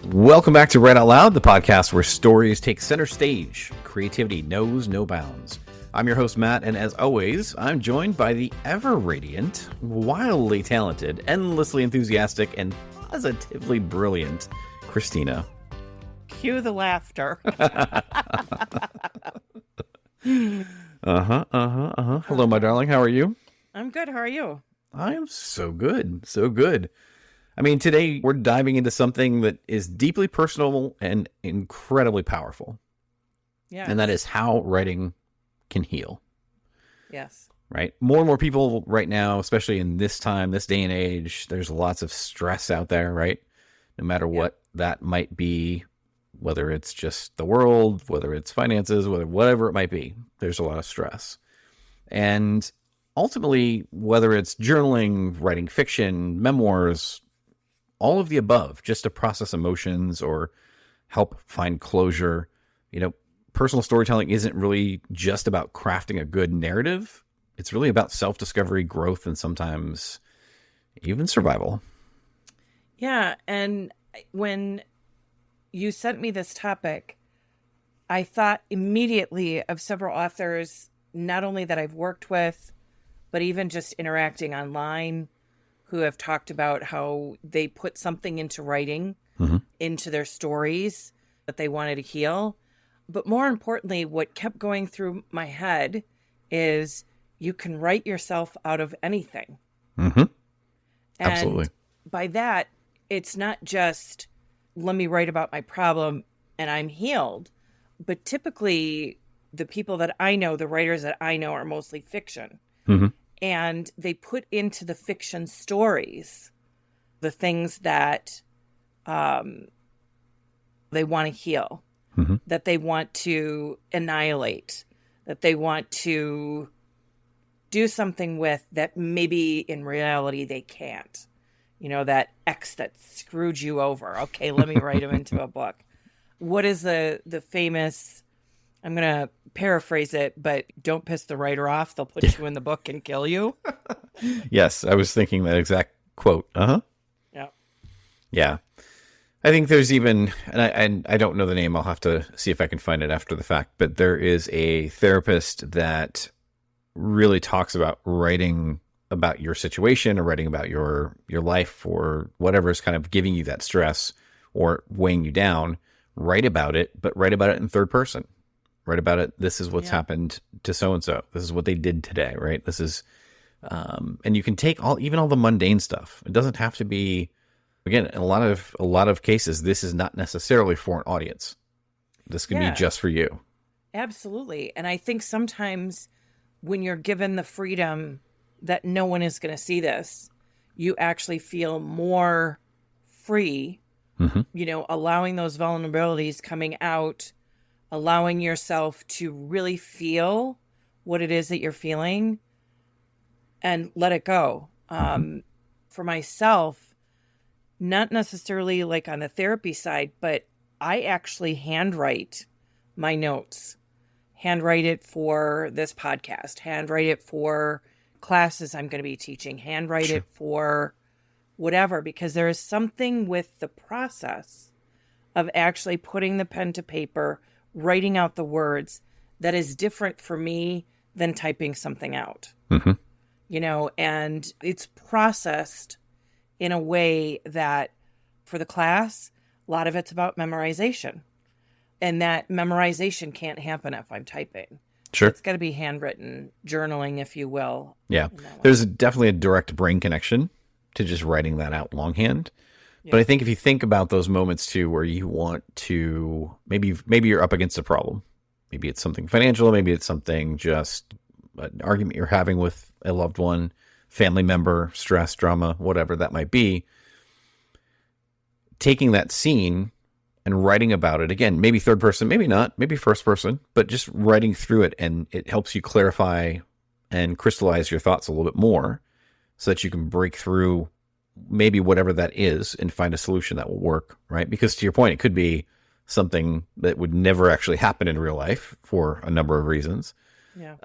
Welcome back to Write Out Loud, the podcast where stories take center stage. Creativity knows no bounds. I'm your host, Matt, and as always, I'm joined by the ever-radiant, wildly talented, endlessly enthusiastic, and positively brilliant Christina. Cue the laughter. Hello, my darling. How are you? I'm good. How are you? I am so good. So good. I mean, today we're diving into something that is deeply personal and incredibly powerful. Yeah. And that is how writing can heal. Yes. Right? More and more people right now, especially in this time, this day and age, there's lots of stress out there, right? No matter what that might be, whether it's just the world, whether it's finances, whatever it might be, there's a lot of stress. And ultimately, whether it's journaling, writing fiction, memoirs, all of the above, just to process emotions or help find closure. You know, personal storytelling isn't really just about crafting a good narrative. It's really about self-discovery, growth, and sometimes even survival. Yeah. And when you sent me this topic, I thought immediately of several authors, not only that I've worked with, but even just interacting online, who have talked about how they put something into writing, into their stories that they wanted to heal. But more importantly, what kept going through my head is you can write yourself out of anything. And Absolutely. By that, it's not just, let me write about my problem and I'm healed. But typically, the people that I know, the writers that I know, are mostly fiction. And they put into the fiction stories the things that they want to heal, that they want to annihilate, that they want to do something with that maybe in reality they can't. You know, that ex that screwed you over. Okay, let me write him into a book. What is the famous... I'm going to paraphrase it, but don't piss the writer off. They'll put you in the book and kill you. Yes, I was thinking that exact quote. Yeah. Yeah. I think there's even, and I don't know the name. I'll have to see if I can find it after the fact, but there is a therapist that really talks about writing about your situation or writing about your life or whatever is kind of giving you that stress or weighing you down. Write about it, but write about it in third person. Write about it. This is what's happened to so-and-so. This is what they did today, right? This is, and you can take even all the mundane stuff. It doesn't have to be, again, in a lot of cases, this is not necessarily for an audience. This can be just for you. Absolutely. And I think sometimes when you're given the freedom that no one is going to see this, you actually feel more free, you know, allowing those vulnerabilities coming out, allowing yourself to really feel what it is that you're feeling and let it go. For myself, not necessarily like on the therapy side, but I actually handwrite my notes, handwrite it for this podcast, handwrite it for classes I'm going to be teaching, handwrite it for whatever, because there is something with the process of actually putting the pen to paper, writing out the words that is different for me than typing something out, you know, and it's processed in a way that for the class, a lot of it's about memorization, and that memorization can't happen if I'm typing. So Sure. it's got to be handwritten journaling, if you will. Yeah. in that one. There's definitely a direct brain connection to just writing that out longhand. But Yeah. I think if you think about those moments too, where you want to, maybe you're up against a problem. Maybe it's something financial. Maybe it's something just an argument you're having with a loved one, family member, stress, drama, whatever that might be. Taking that scene and writing about it again, maybe third person, maybe not, maybe first person, but just writing through it, and it helps you clarify and crystallize your thoughts a little bit more so that you can break through maybe whatever that is and find a solution that will work, right? Because to your point, it could be something that would never actually happen in real life for a number of reasons. Yeah.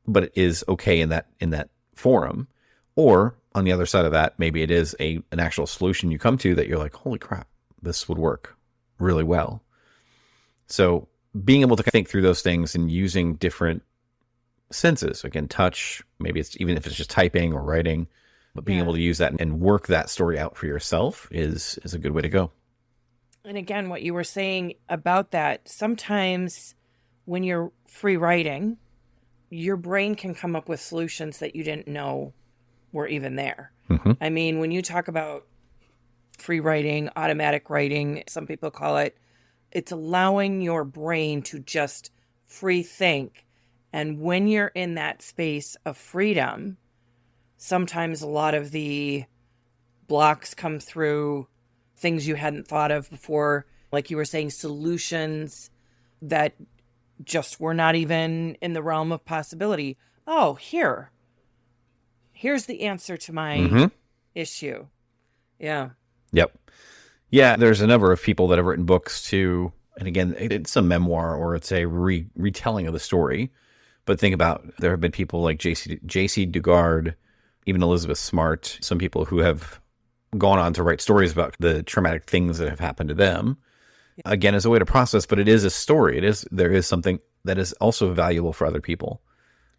But it is okay in that forum. Or on the other side of that, maybe it is an actual solution you come to that you're like, holy crap, this would work really well. So being able to think through those things and using different senses, again, touch, maybe it's even if it's just typing or writing, but being able to use that and work that story out for yourself is a good way to go. And again, what you were saying about that, sometimes when you're free writing, your brain can come up with solutions that you didn't know were even there. Mm-hmm. I mean, when you talk about free writing, automatic writing, some people call it, it's allowing your brain to just free think. And when you're in that space of freedom, sometimes a lot of the blocks come through, things you hadn't thought of before, like you were saying, solutions that just were not even in the realm of possibility. Oh, here's the answer to my issue. Yeah. Yep. Yeah, there's a number of people that have written books too. And again, it's a memoir or it's a retelling of the story. But think about, there have been people like J.C. Dugard, even Elizabeth Smart, some people who have gone on to write stories about the traumatic things that have happened to them. Again, as a way to process, but it is a story. There is something that is also valuable for other people,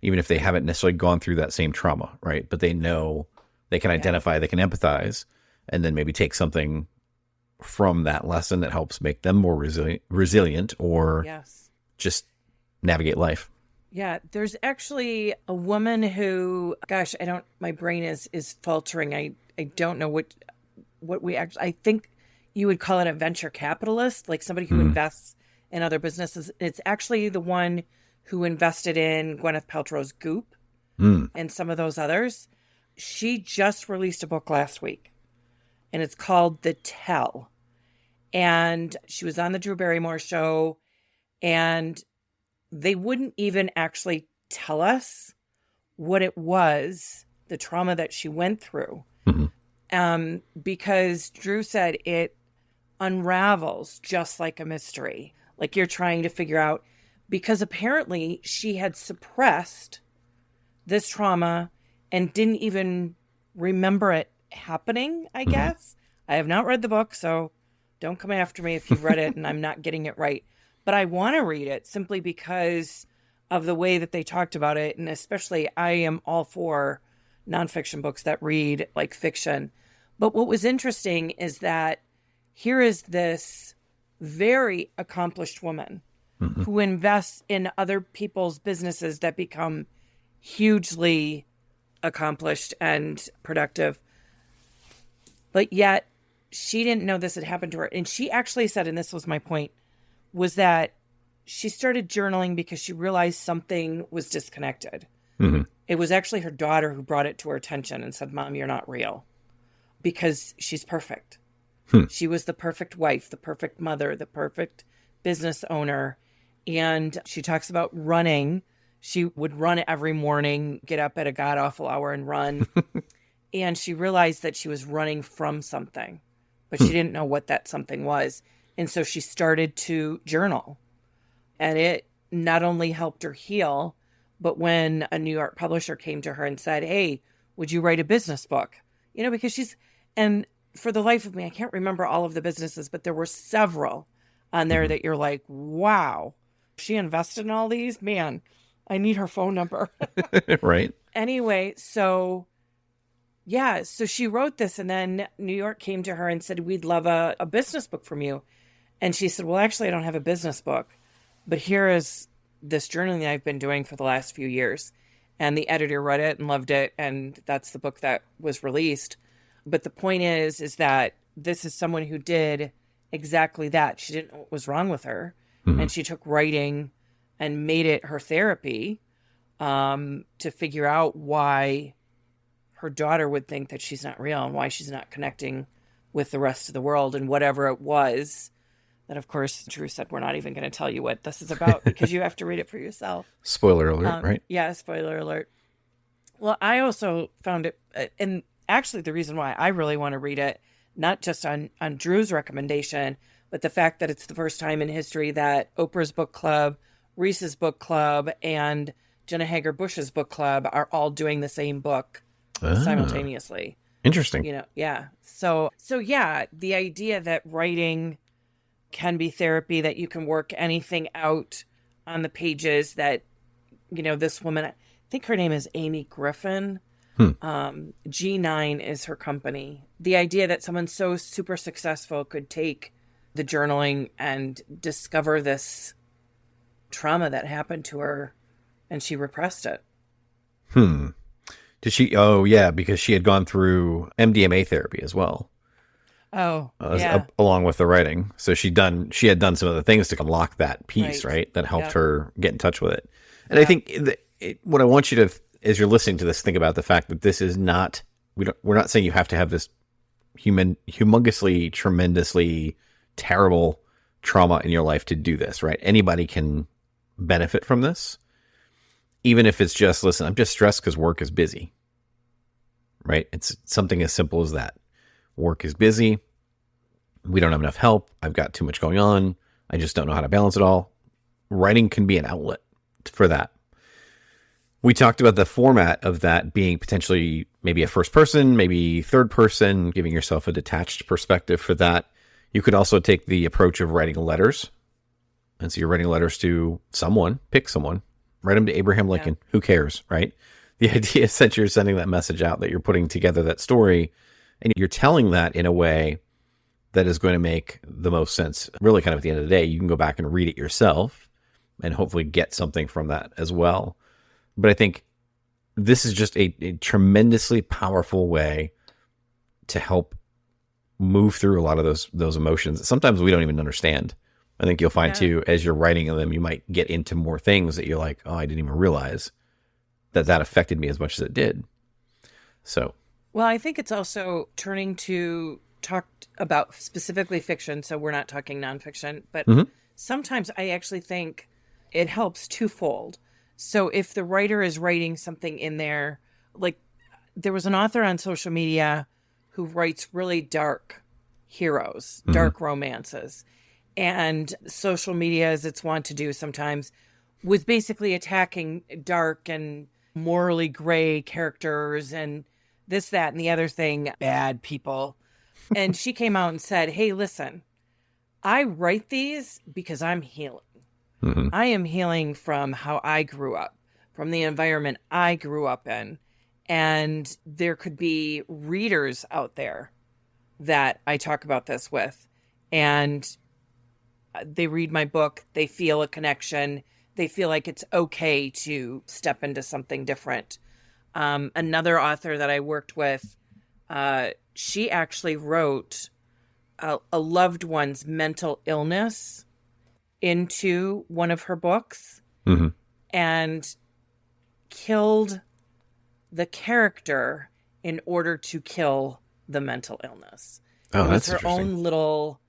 even if they haven't necessarily gone through that same trauma, right? But they know, they can identify, they can empathize, and then maybe take something from that lesson that helps make them more resilient or just navigate life. Yeah, there's actually a woman who, gosh, my brain is faltering. I don't know what we actually, I think you would call it a venture capitalist, like somebody who invests in other businesses. It's actually the one who invested in Gwyneth Paltrow's Goop and some of those others. She just released a book last week, and it's called The Tell. And she was on the Drew Barrymore show, and they wouldn't even actually tell us what it was, the trauma that she went through. Because Drew said it unravels just like a mystery. Like you're trying to figure out, because apparently she had suppressed this trauma and didn't even remember it happening, I guess. I have not read the book, so don't come after me if you've read it and I'm not getting it right. But I want to read it simply because of the way that they talked about it. And especially, I am all for nonfiction books that read like fiction. But what was interesting is that here is this very accomplished woman who invests in other people's businesses that become hugely accomplished and productive. But yet, she didn't know this had happened to her. And she actually said, and this was my point, was that she started journaling because she realized something was disconnected. It was actually her daughter who brought it to her attention and said, Mom, you're not real. Because she's perfect. She was the perfect wife, the perfect mother, the perfect business owner. And she talks about running. She would run every morning, get up at a god-awful hour and run. And she realized that she was running from something, but she didn't know what that something was. And so she started to journal. And it not only helped her heal, but when a New York publisher came to her and said, hey, would you write a business book? You know, because and for the life of me, I can't remember all of the businesses, but there were several on there that you're like, wow, she invested in all these? Man, I need her phone number. Right. Anyway, so she wrote this, and then New York came to her and said, we'd love a business book from you. And she said, well, actually, I don't have a business book, but here is this journaling I've been doing for the last few years. And the editor read it and loved it. And that's the book that was released. But the point is that this is someone who did exactly that. She didn't know what was wrong with her. Mm-hmm. And she took writing and made it her therapy to figure out why her daughter would think that she's not real and why she's not connecting with the rest of the world and whatever it was. That, of course, Drew said, we're not even going to tell you what this is about because you have to read it for yourself. Spoiler alert, right? Yeah, spoiler alert. Well, I also found it, and actually the reason why I really want to read it, not just on Drew's recommendation, but the fact that it's the first time in history that Oprah's book club, Reese's book club, and Jenna Hager Bush's book club are all doing the same book simultaneously. Interesting. You know, yeah. So yeah, the idea that writing can be therapy, that you can work anything out on the pages, that, you know, this woman, I think her name is Amy Griffin. G9 is her company. The idea that someone so super successful could take the journaling and discover this trauma that happened to her and she repressed it. Did she? Oh, yeah, because she had gone through MDMA therapy as well. Oh, yeah. Along with the writing. So she had done some other things to unlock that piece, right? That helped her get in touch with it. And I think what I want you to, as you're listening to this, think about the fact that this is not, we're not saying you have to have this humongously, tremendously terrible trauma in your life to do this, right? Anybody can benefit from this. Even if it's just, listen, I'm just stressed because work is busy, right? It's something as simple as that. Work is busy. We don't have enough help. I've got too much going on. I just don't know how to balance it all. Writing can be an outlet for that. We talked about the format of that being potentially maybe a first person, maybe third person, giving yourself a detached perspective for that. You could also take the approach of writing letters. And so you're writing letters to someone, pick someone, write them to Abraham Lincoln. Yeah. Who cares, right? The idea is that you're sending that message out, that you're putting together that story, and you're telling that in a way that is going to make the most sense. Really, kind of at the end of the day, you can go back and read it yourself and hopefully get something from that as well. But I think this is just a tremendously powerful way to help move through a lot of those emotions. Sometimes we don't even understand. I think you'll find too, as you're writing them, you might get into more things that you're like, oh, I didn't even realize that affected me as much as it did. So, well, I think it's also turning to talk about specifically fiction. So we're not talking nonfiction, but sometimes I actually think it helps twofold. So if the writer is writing something in there, like there was an author on social media who writes really dark heroes, dark romances. And social media, as it's wont to do sometimes, was basically attacking dark and morally gray characters and this, that, and the other thing, bad people. And she came out and said, hey, listen, I write these because I'm healing. I am healing from how I grew up, from the environment I grew up in. And there could be readers out there that I talk about this with. And they read my book, they feel a connection, they feel like it's okay to step into something different. Another author that I worked with, she actually wrote a loved one's mental illness into one of her books and killed the character in order to kill the mental illness. Oh, that's her own little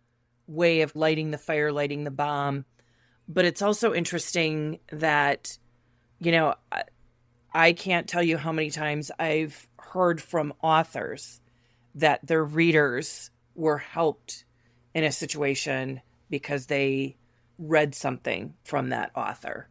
way of lighting the fire, lighting the bomb. But it's also interesting that, you know, I can't tell you how many times I've heard from authors that their readers were helped in a situation because they read something from that author.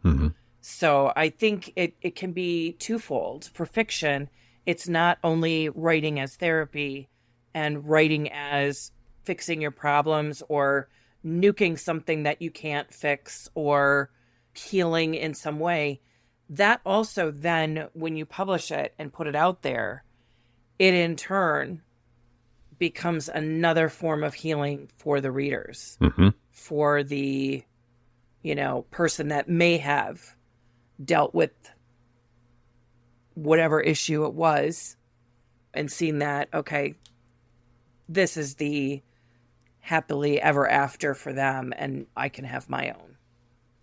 So I think it can be twofold. For fiction, it's not only writing as therapy and writing as fixing your problems or nuking something that you can't fix or healing in some way. That also then, when you publish it and put it out there, it in turn becomes another form of healing for the readers, for the, person that may have dealt with whatever issue it was and seen that, okay, this is the happily ever after for them and I can have my own.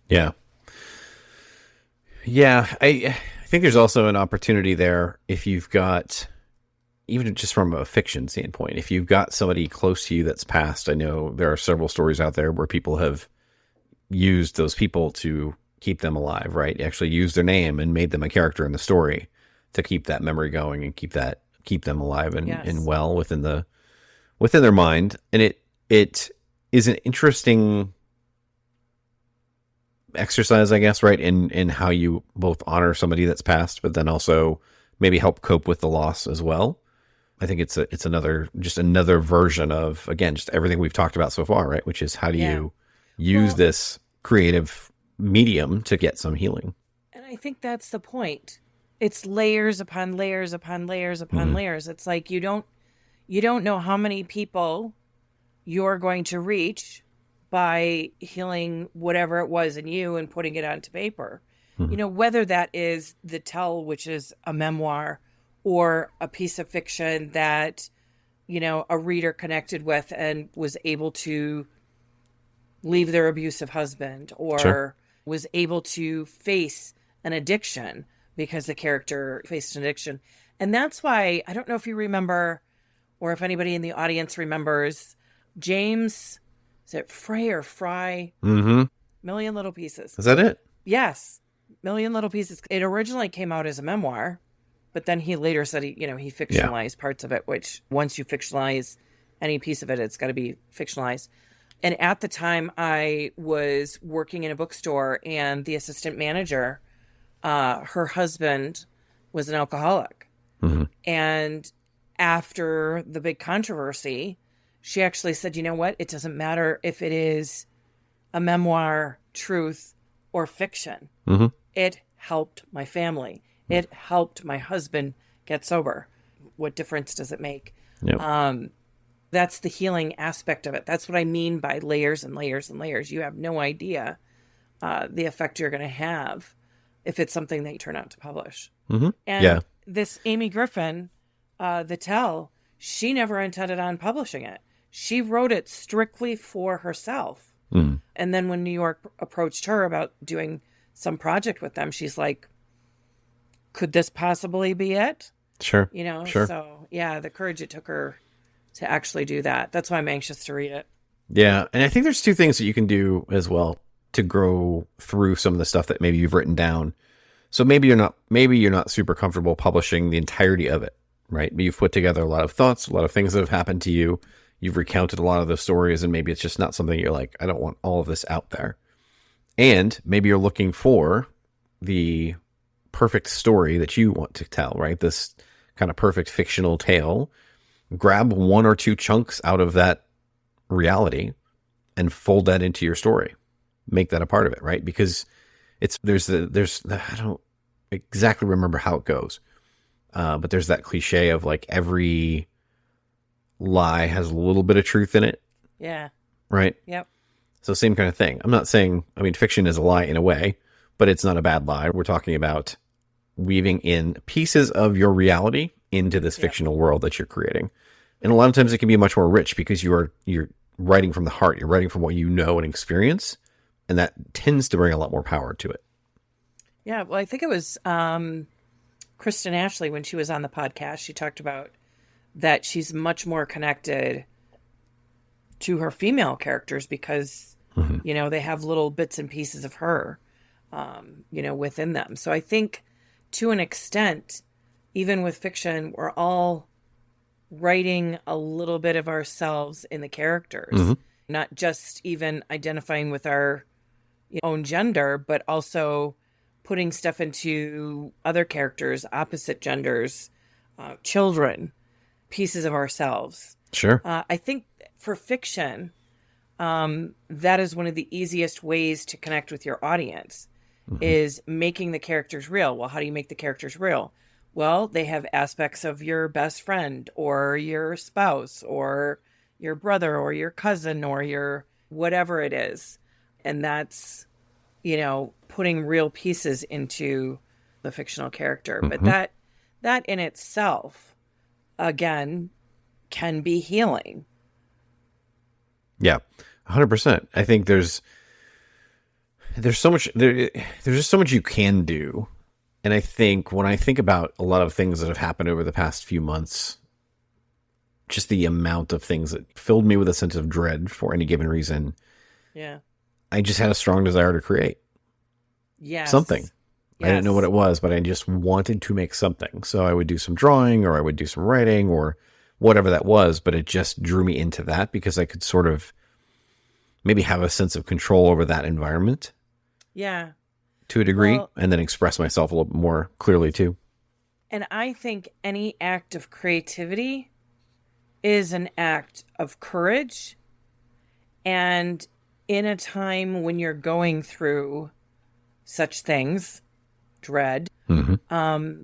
Yeah. Yeah. I think there's also an opportunity there if you've got, even just from a fiction standpoint, if you've got somebody close to you that's passed. I know there are several stories out there where people have used those people to keep them alive, right? Actually used their name and made them a character in the story to keep that memory going and keep them alive and, Yes. and well within their mind. And it is an interesting exercise, I guess, right? In how you both honor somebody that's passed, but then also maybe help cope with the loss as well. I think it's another version of, again, just everything we've talked about so far, right? Which is how do you use this creative medium to get some healing? And I think that's the point. It's layers upon layers upon layers upon layers. It's like you don't know how many people you're going to reach by healing whatever it was in you and putting it onto paper. Whether that is the tell, which is a memoir, or a piece of fiction that, a reader connected with and was able to leave their abusive husband, or was able to face an addiction because the character faced an addiction. And that's why, I don't know if you remember, or if anybody in the audience remembers, James, is it Frey or Fry? Million Little Pieces. Is that it? Yes. Million Little Pieces. It originally came out as a memoir, but then he later said he fictionalized parts of it, which once you fictionalize any piece of it, it's got to be fictionalized. And at the time I was working in a bookstore, and the assistant manager, her husband was an alcoholic. And after the big controversy, she actually said, you know what? It doesn't matter if it is a memoir, truth, or fiction. It helped my family. It helped my husband get sober. What difference does it make? Yep. That's the healing aspect of it. That's what I mean by layers and layers and layers. You have no idea the effect you're going to have if it's something that you turn out to publish. And this Amy Griffin, The Tell, she never intended on publishing it. She wrote it strictly for herself. And then when New York approached her about doing some project with them, she's like, could this possibly be it? Sure. Sure. So yeah, the courage it took her to actually do that. That's why I'm anxious to read it. Yeah. And I think there's two things that you can do as well to grow through some of the stuff that maybe you've written down. So maybe you're not super comfortable publishing the entirety of it, right? But you've put together a lot of thoughts, a lot of things that have happened to you. You've recounted a lot of those stories, and maybe it's just not something you're like, I don't want all of this out there. And maybe you're looking for the perfect story that you want to tell, right? This kind of perfect fictional tale. Grab one or two chunks out of that reality and fold that into your story. Make that a part of it, right? Because there's I don't exactly remember how it goes, but there's that cliche of like every lie has a little bit of truth in it. Yeah. Right? Yep. So same kind of thing. I'm not saying, fiction is a lie in a way, but it's not a bad lie. We're talking about weaving in pieces of your reality into this fictional world that you're creating. And a lot of times it can be much more rich because you're writing from the heart. You're writing from what you know and experience. And that tends to bring a lot more power to it. Yeah. Well, I think it was Kristen Ashley, when she was on the podcast, she talked about that she's much more connected to her female characters because, they have little bits and pieces of her, within them. So I think to an extent, even with fiction, we're all writing a little bit of ourselves in the characters, not just even identifying with our own gender, but also putting stuff into other characters, opposite genders, children, pieces of ourselves. Sure. I think for fiction, that is one of the easiest ways to connect with your audience is making the characters real. Well, how do you make the characters real? Well, they have aspects of your best friend or your spouse or your brother or your cousin or your whatever it is. And that's putting real pieces into the fictional character. But Mm-hmm. that in itself, again, can be healing. Yeah, 100%. I think there's so much there's just so much you can do. And I think when I think about a lot of things that have happened over the past few months, just the amount of things that filled me with a sense of dread for any given reason, Yeah. I just had a strong desire to create Yes. something. I didn't know what Yes. it was, but I just wanted to make something. So I would do some drawing, or I would do some writing, or whatever that was, but it just drew me into that because I could sort of maybe have a sense of control over that environment Yeah. to a degree, Well, and then express myself a little bit more clearly too. and I think any act of creativity is an act of courage. And in a time when you're going through such things, dread, Mm-hmm.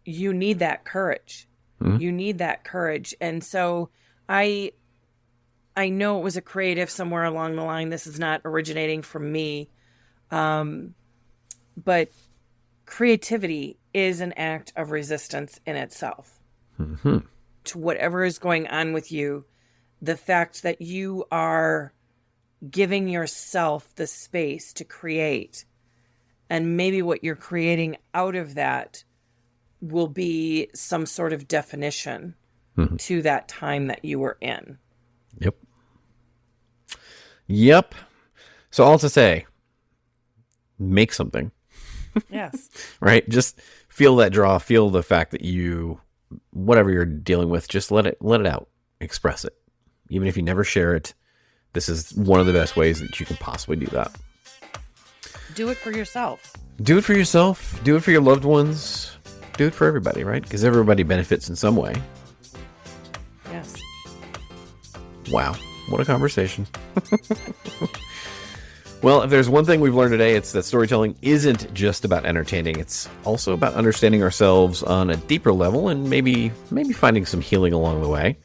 you need that courage. Mm-hmm. You need that courage. And so I know it was a creative somewhere along the line. This is not originating from me. But creativity is an act of resistance in itself Mm-hmm. to whatever is going on with you. The fact that you are giving yourself the space to create, and maybe what you're creating out of that will be some sort of definition Mm-hmm. to that time that you were in. Yep. Yep. So all to say, make something, Yes. right? Just feel that draw, feel the fact that you, whatever you're dealing with, just let it out, express it. Even if you never share it, this is one of the best ways that you can possibly do that. Do it for yourself. Do it for yourself. Do it for your loved ones. Do it for everybody, right? Because everybody benefits in some way. Yes. Wow. What a conversation. Well, if there's one thing we've learned today, it's that storytelling isn't just about entertaining. It's also about understanding ourselves on a deeper level and maybe finding some healing along the way.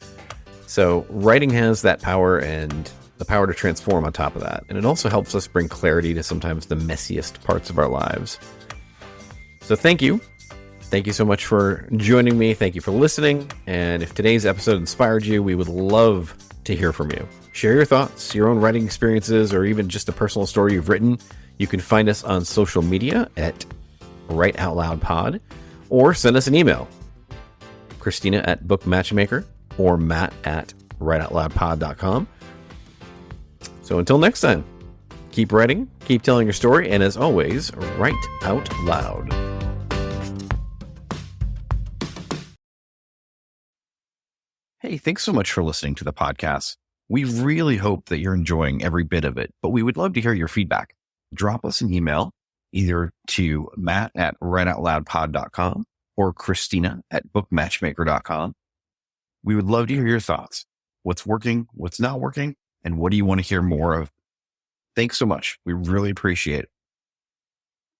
So writing has that power and the power to transform on top of that. And it also helps us bring clarity to sometimes the messiest parts of our lives. So thank you. Thank you so much for joining me. Thank you for listening. And if today's episode inspired you, we would love to hear from you. Share your thoughts, your own writing experiences, or even just a personal story you've written. You can find us on social media at Write Out Loud Pod, or send us an email, Christina at Book Matchmaker, or Matt at writeoutloudpod.com. So until next time, keep writing, keep telling your story, and as always, write out loud. Hey, thanks so much for listening to the podcast. We really hope that you're enjoying every bit of it, but we would love to hear your feedback. Drop us an email either to Matt at writeoutloudpod.com or Christina at bookmatchmaker.com. We would love to hear your thoughts. What's working, what's not working, and what do you want to hear more of? Thanks so much. We really appreciate it.